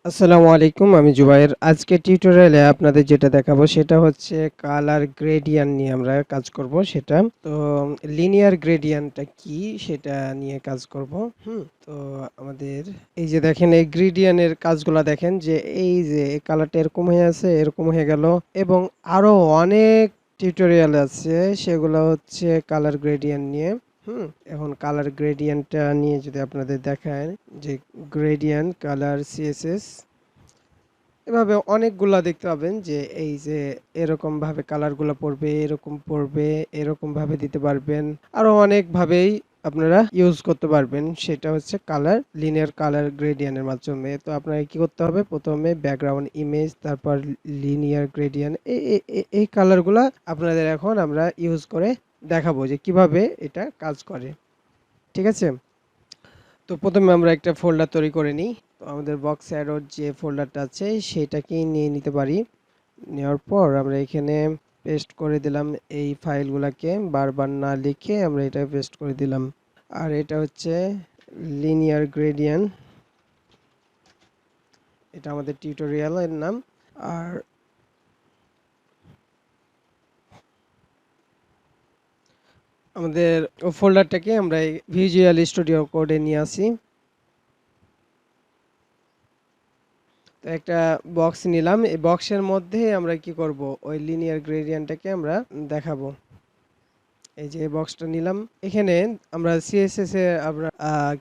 আসসালামু আলাইকুম, আমি জুবায়ের। আজকে টিউটোরিয়ালে আপনাদের যেটা দেখাবো সেটা হচ্ছে কালার গ্রেডিয়েন্ট নিয়ে আমরা কাজ করব সেটা। তো লিনিয়ার গ্রেডিয়েন্টটা কি সেটা নিয়ে কাজ করব। তো আমাদের এই যে দেখেন এই গ্রেডিয়েন্টের কাজগুলা দেখেন যে এই যে এই কালারটা এরকম হয়ে আছে, এরকম হয়ে গেল এবং আরো অনেক টিউটোরিয়াল আছে সেগুলো হচ্ছে কালার গ্রেডিয়েন্ট নিয়ে। এখন কালার গ্রেডিয়েন্টটা নিয়ে যদি আপনাদের দেখায় যে গ্রেডিয়েন্ট কালার সিএসএস এভাবে অনেকগুলা দেখতে পাবেন যে এই যে এরকম ভাবে কালারগুলো পড়বে, এরকম পড়বে, এরকম ভাবে দিতে পারবেন। আরো অনেক ভাবেই আপনারা ইউজ করতে পারবেন। সেটা হচ্ছে কালার লিনিয়ার কালার গ্রেডিয়েন্টের মাধ্যমে। তো আপনাকে কি করতে হবে? প্রথমে ব্যাকগ্রাউন্ড ইমেজ, তারপর লিনিয়ার গ্রেডিয়েন্ট এই কালারগুলা আপনাদের এখন আমরা ইউজ করে দেখাবো যে কিভাবে এটা কাজ করে। ঠিক আছে? তো প্রথমে আমরা একটা ফোল্ডার তৈরি করে নিই। তো আমাদের বক্স অ্যারোর যে ফোল্ডারটা আছে সেটাকেই নিয়ে নিতে পারি। নেওয়ার পর আমরা এখানে পেস্ট করে দিলাম এই ফাইলগুলোকে বারবার না লিখে আমরা এটা পেস্ট করে দিলাম। আর এটা হচ্ছে লিনিয়ার গ্রেডিয়েন্ট, এটা আমাদের টিউটোরিয়ালের নাম। আর আমাদের ফোল্ডারটাকে আমরা ভিজুয়াল স্টুডিও কোডে নিয়ে আসি। তো একটা বক্স নিলাম, এই বক্সের মধ্যে আমরা কি করব, ওই লিনিয়ার গ্রেডিয়েন্টটাকে আমরা দেখাবো। এই যে বক্সটা নিলাম, এখানে আমরা সিএসএস এ আমরা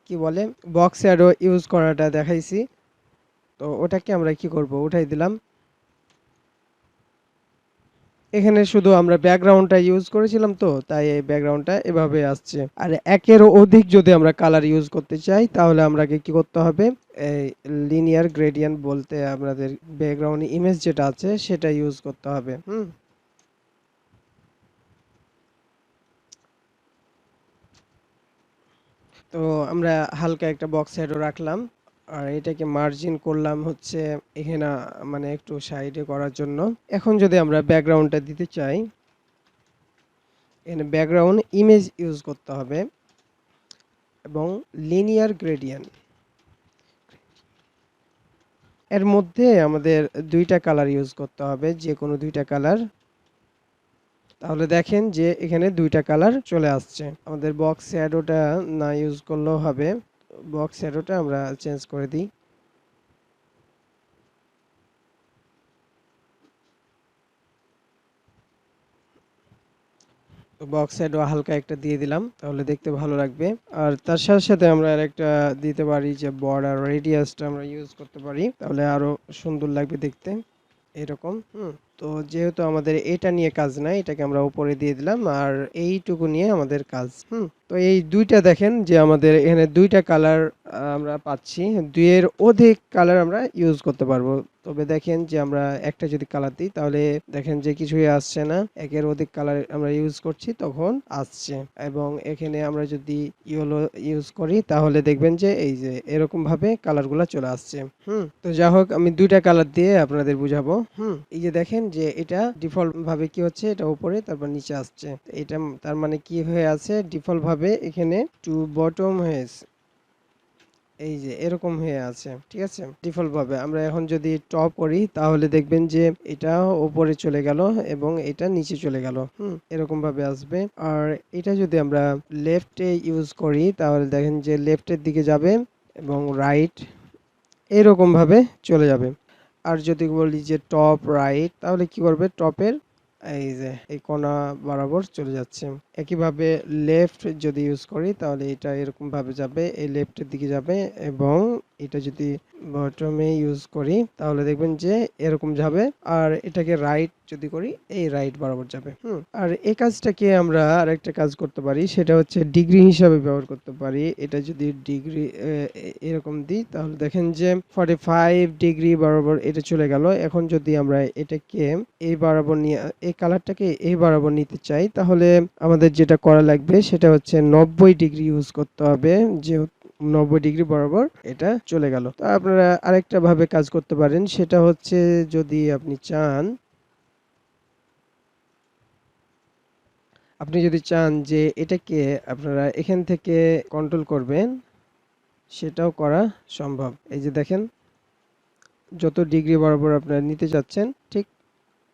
কি বলে বক্স অ্যারো ইউজ করাটা দেখাইছি। তো ওটাকে আমরা কি করব, উঠাই দিলাম। এখানে শুধু আমরা ব্যাকগ্রাউন্ডটা ইউজ করেছিলাম, তো তাই এই ব্যাকগ্রাউন্ডটা এভাবে আসছে। আর একের অধিক যদি আমরা কালার ইউজ করতে চাই তাহলে আমরাকে কি করতে হবে, এই লিনিয়ার গ্রেডিয়েন্ট বলতে আমাদের ব্যাকগ্রাউন্ড ইমেজ যেটা আছে সেটা ইউজ করতে হবে। তো আমরা হালকা একটা বক্স সাইডও রাখলাম। আর এটাকে মার্জিন করলাম হচ্ছে এখানে, মানে একটু সাইডে করার জন্য। এখন যদি আমরা ব্যাকগ্রাউন্ডটা দিতে চাই, এখানে ব্যাকগ্রাউন্ড ইমেজ ইউজ করতে হবে এবং লিনিয়ার গ্রেডিয়েন্ট এর মধ্যে আমাদের দুইটা কালার ইউজ করতে হবে, যে কোনো দুইটা কালার। তাহলে দেখেন যে এখানে দুইটা কালার চলে আসছে। আমাদের বক্স শ্যাডোটা না ইউজ করলেও হবে, বক্স শ্যাডোটা আমরা চেঞ্জ করে দিই। বক্স সাইডও হালকা একটা দিয়ে দিলাম, তাহলে দেখতে ভালো লাগবে। আর তার সাথে সাথে আমরা আরেকটা দিতে পারি যে বর্ডার রেডিয়াসটা আমরা ইউজ করতে পারি, তাহলে আরো সুন্দর লাগবে দেখতে এরকম। তো যেহেতু আমাদের এটা নিয়ে কাজ নাই, এটাকে আমরা উপরে দিয়ে দিলাম আর এইটুকু নিয়ে আমাদের কাজ। তো এই দুইটা দেখেন যে আমাদের এখানে দুইটা কালার আমরা পাচ্ছি, দুইয়ের অধিক কালার আমরা ইউজ করতে পারবো। তবে দেখেন যে আমরা একটা যদি কালার দিই তাহলে দেখেন যে কিছুই আসছে না, একের অধিক কালার আমরা ইউজ করছি তখন আসছে। এবং এখানে আমরা যদি ইয়েলো ইউজ করি তাহলে দেখবেন যে এই যে এরকম ভাবে কালারগুলো চলে আসছে। তো যা হোক, আমি দুইটা কালার দিয়ে আপনাদের বুঝাবো। এই যে দেখেন যে এটা ডিফল্ট ভাবে কি হচ্ছে, এটা উপরে তারপর নিচে আসছে। এটা তার মানে কি হয়ে আছে, ডিফল্ট ভাবে এখানে টু বটম হয়েছে, এই যে এরকম হয়ে আছে। ঠিক আছে, ডিফল্ট ভাবে। আমরা এখন যদি টপ করি তাহলে দেখবেন যে এটা উপরে চলে গেল এবং এটা নিচে চলে গেল। এরকম ভাবে আসবে। আর এটা যদি আমরা লেফটে ইউজ করি তাহলে দেখেন যে লেফটের দিকে যাবে এবং রাইট এরকম ভাবে চলে যাবে। আর যদি বলি যে টপ রাইট তাহলে কি করবে, টপের এই যে এই কোণা বরাবর চলে যাচ্ছে। একইভাবে লেফট যদি ইউজ করি তাহলে এটা এরকম ভাবে যাবে, এই লেফটের দিকে যাবে। এবং এটা যদি বটমে ইউজ করি তাহলে দেখবেন যে এরকম যাবে। আর এটাকে রাইট যদি করি এই রাইট বরাবর যাবে। আর এই কাজটাকে আমরা আরেকটা কাজ করতে পারি, সেটা হচ্ছে ডিগ্রি হিসাবে ব্যবহার করতে পারি। এটা যদি ডিগ্রি এরকম দিই তাহলে দেখেন যে 45 ডিগ্রি বরাবর এটা চলে গেল। এখন যদি আমরা এটাকে এই বরাবর নিয়ে এই কালারটাকে এই বরাবর নিতে চাই তাহলে আমাদের যেটা করা লাগবে সেটা হচ্ছে 90 ডিগ্রি ইউজ করতে হবে, যে 90 ডিগ্রি বরাবর এটা চলে গেল। তো আপনারা আরেকটা ভাবে কাজ করতে পারেন, সেটা হচ্ছে যদি আপনি চান, আপনি যদি চান যে এটাকে আপনারা এখান থেকে কন্ট্রোল করবেন, সেটাও করা সম্ভব। এই যে দেখেন যত ডিগ্রি বরাবর আপনারা নিতে চাচ্ছেন ঠিক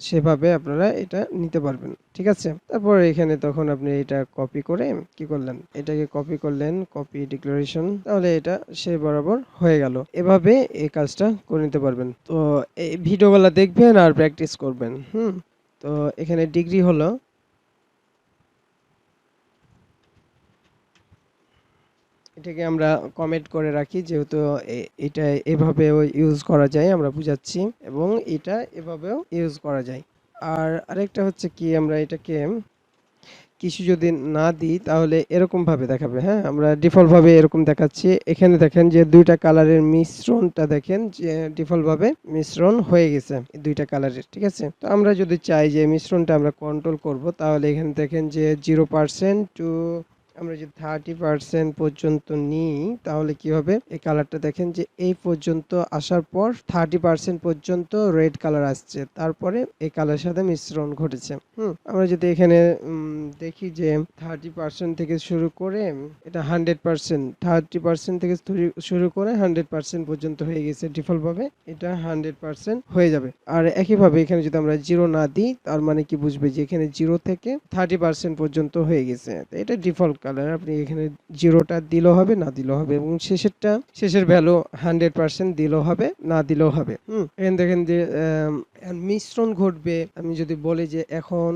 সেভাবে আপনারা এটা নিতে পারবেন। ঠিক আছে? তারপর এখানে তখন আপনি এটা কপি করে কি করলেন? এটাকে কপি করলেন, কপি ডিক্লারেশন, তাহলে এটা সেই বরাবর হয়ে গেল। এভাবে এই কাজটা করে নিতে পারবেন। তো এই ভিডিওগুলা দেখবেন আর প্র্যাকটিস করবেন। তো এখানে ডিগ্রি হলো, এটাকে আমরা কমেন্ট করে রাখি যেহেতু এটা এভাবেও ইউজ করা যায়, আমরা বুঝাচ্ছি, এবং এটা এভাবেও ইউজ করা যায়। আর আরেকটা হচ্ছে কি, আমরা এটাকে কিছু যদি না দিই তাহলে এরকম ভাবে দেখাবে। হ্যাঁ, আমরা ডিফল্ট ভাবে এরকম দেখাচ্ছি। এখানে দেখেন যে দুইটা কালারের মিশ্রণটা দেখেন যে ডিফল্ট ভাবে মিশ্রণ হয়ে গেছে এই দুইটা কালারের। ঠিক আছে? তো আমরা যদি চাই যে মিশ্রণটা আমরা কন্ট্রোল করব, তাহলে এখানে দেখেন যে 0% টু আমরা যদি 30% পর্যন্ত নিই, তাহলে কি হবে, এই কালারটা দেখেন যে এই পর্যন্ত আসার পর 30% পর্যন্ত রেড কালার আসছে, তারপরে এই কালারের সাথে মিশ্রণ ঘটেছে। আমরা যদি এখানে দেখি যে 30% থেকে শুরু করে এটা 100%, 30% থেকে শুরু করে 100% পর্যন্ত হয়ে গেছে, ডিফল্ট ভাবে এটা 100% হয়ে যাবে। আর একইভাবে এখানে যদি আমরা জিরো না দিই, তার মানে কি বুঝবে যে এখানে 0 থেকে 30% পর্যন্ত হয়ে গেছে। তো এটা ডিফল্ট কালার, আপনি এখানে জিরোটা দিলেও হবে, না দিলেও হবে, এবং শেষের ভ্যালু 100% দিলেও হবে, না দিলেও হবে। এখানে দেখেন যে মিশ্রণ ঘটবে। আমি যদি বলি যে এখন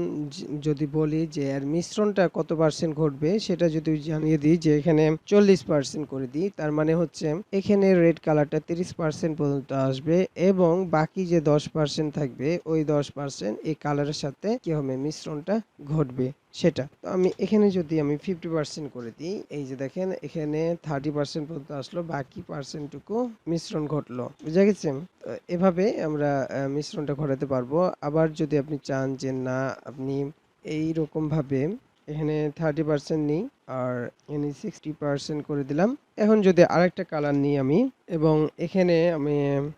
যদি বলি যে এর মিশ্রণটা কত পার্সেন্ট ঘটবে, সেটা যদি জানিয়ে দিই যে এখানে 40% করে দিই, তার মানে হচ্ছে এখানে রেড কালারটা 30% পর্যন্ত আসবে, এবং বাকি যে 10% থাকবে ওই 10% এই কালারের সাথে কি হবে, মিশ্রণটা ঘটবে সেটা। তো আমি এখানে যদি আমি 50% করে দিই, এই যে দেখেন এখানে 30% পর্যন্ত আসলো, বাকি পার্সেন্টটুকু মিশ্রণ ঘটলো। বুঝা গেছে? তো এভাবে আমরা মিশ্রণটা ঘটাতে পারবো। আবার যদি আপনি চান যে না, আপনি এই রকম ভাবে এখানে 30% নিই আর এখানে 60% করে দিলাম। এখন যদি আরেকটা কালার নিই আমি, এবং এখানে আমি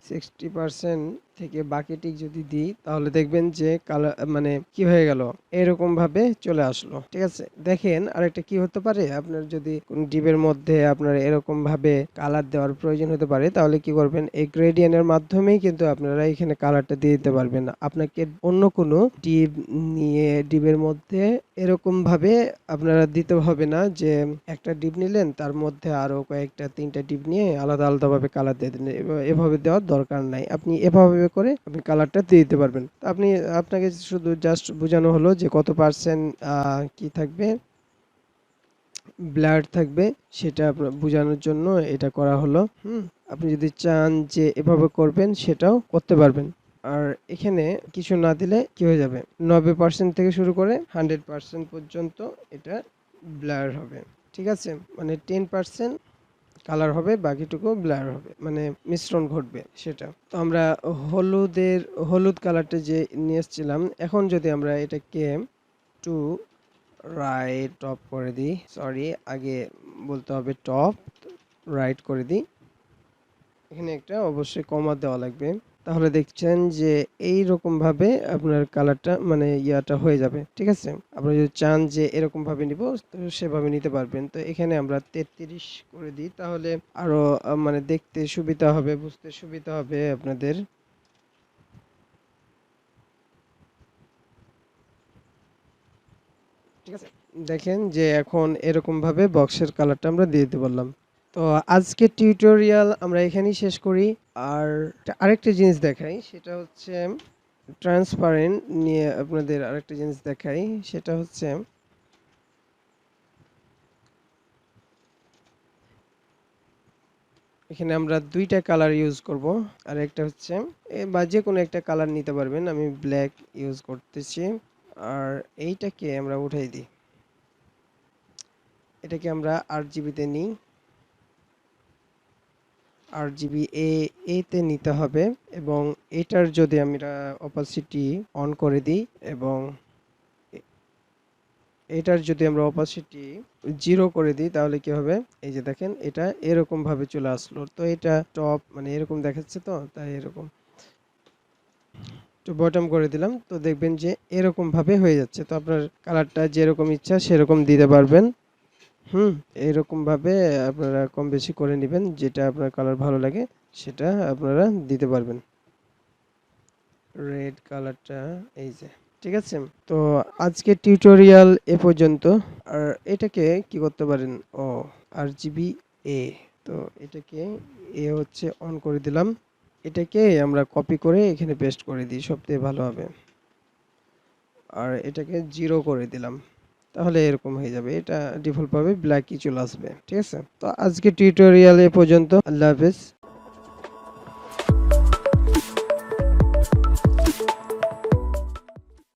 60% থেকে বাকিটি যদি দিই, তাহলে দেখবেন যে কালার মানে কি হয়ে গেল, এরকম ভাবে চলে আসলো। ঠিক আছে? দেখেন আরেকটা কি হতে পারে, আপনার যদি কোন ডিপের মধ্যে আপনার এরকম ভাবে কালার দেওয়ার প্রয়োজন হতে পারে, তাহলে কি করবেন, এই গ্রেডিয়েন্টের মাধ্যমেই কিন্তু আপনারা এখানে কালারটা দিয়ে দিতে পারবেন। আপনাকে অন্য কোনো ডিপ নিয়ে ডিপের মধ্যে এরকম ভাবে আপনারা দিতে হবে না যে একটা ডিপ নিলেন তার মধ্যে আরো কয়েকটা 3টা ডিপ নিয়ে আলাদা আলাদা ভাবে কালার দিয়ে দিন। এভাবে দেওয়ার দরকার নাই, আপনি এভাবে করে আপনি কালারটা দিয়ে দিতে পারবেন। তো আপনাকে শুধু জাস্ট বোঝানো হলো যে কত পার্সেন্ট কি থাকবে, ব্লার থাকবে, সেটা বোঝানোর জন্য এটা করা হলো। আপনি যদি চান যে এভাবে করবেন, সেটাও করতে পারবেন। আর এখানে কিছু না দিলে কি হয়ে যাবে, 90% থেকে শুরু করে 100% পর্যন্ত এটা ব্লার হবে। ঠিক আছে? মানে 10% কালার হবে, বাকিটুকু ব্লার হবে, মানে মিশ্রণ ঘটবে সেটা। তো আমরা হলুদ কালারটা যে নিয়ে এসেছিলাম, এখন যদি আমরা এটাকে টু রাইট টপ করে দিই, সরি আগে বলতে হবে টপ, রাইট করে দিই, এখানে একটা অবশ্যই কমা দেওয়া লাগবে। তাহলে দেখছেন যে এই রকম ভাবে আপনার কালারটা মানে ইয়াটা হয়ে যাবে। ঠিক আছে? আপনি যদি চান যে এরকম ভাবে নিব, তো সেভাবে নিতে পারবেন। তো এখানে আমরা 33 করে দিই, তাহলে আরো মানে দেখতে সুবিধা হবে, বুঝতে সুবিধা হবে আপনাদের। ঠিক আছে? দেখেন যে এখন এরকম ভাবে বক্সের কালারটা আমরা দিয়ে দিতে পারলাম। তো আজকের টিউটোরিয়াল আমরা এখানেই শেষ করি। আর আরেকটা জিনিস দেখাই, সেটা হচ্ছে ট্রান্সপারেন্ট নিয়ে আপনাদের আরেকটা জিনিস দেখাই, সেটা হচ্ছে এখানে আমরা দুইটা কালার ইউজ করব। আর একটা হচ্ছে বা যে কোনো একটা কালার নিতে পারবেন, আমি ব্ল্যাক ইউজ করতেছি। আর এইটাকে আমরা উঠাই দিই, এটাকে আমরা RGB তে নিই, RGB এতে নিতে হবে। এবং এটার যদি আমরা অপাসিটি অন করে দিই, এবং এটার যদি আমরা অপাসিটি 0 করে দিই, তাহলে কি হবে, এই যে দেখেন এটা এরকম ভাবে চলে আসলো। তো এটা টপ মানে এরকম দেখাচ্ছে, তো তাই এরকম তো বটম করে দিলাম, তো দেখবেন যে এরকম ভাবে হয়ে যাচ্ছে। তো আপনার কালারটা যেরকম ইচ্ছা সেরকম দিতে পারবেন। এরকম ভাবে আপনারা কম বেশি করে নেবেন, যেটা আপনার কালার ভালো লাগে সেটা আপনারা দিতে পারবেন। রেড কালারটা এই যে, ঠিক আছে। তো আজকে টিউটোরিয়াল এ পর্যন্ত। আর এটাকে কি করতে পারেন, ও আরজিবি এ, তো এটাকে এ হচ্ছে অন করে দিলাম। এটাকে আমরা কপি করে এখানে পেস্ট করে দিই, সবথেকে ভালো হবে। আর এটাকে 0 করে দিলাম, তাহলে এরকম হয়ে যাবে, এটা ডিফল্ট ভাবে ব্ল্যাকই চলে আসবে, ঠিক আছে। তো আজকে টিউটোরিয়াল এ পর্যন্ত। আল্লাহ হাফেজ।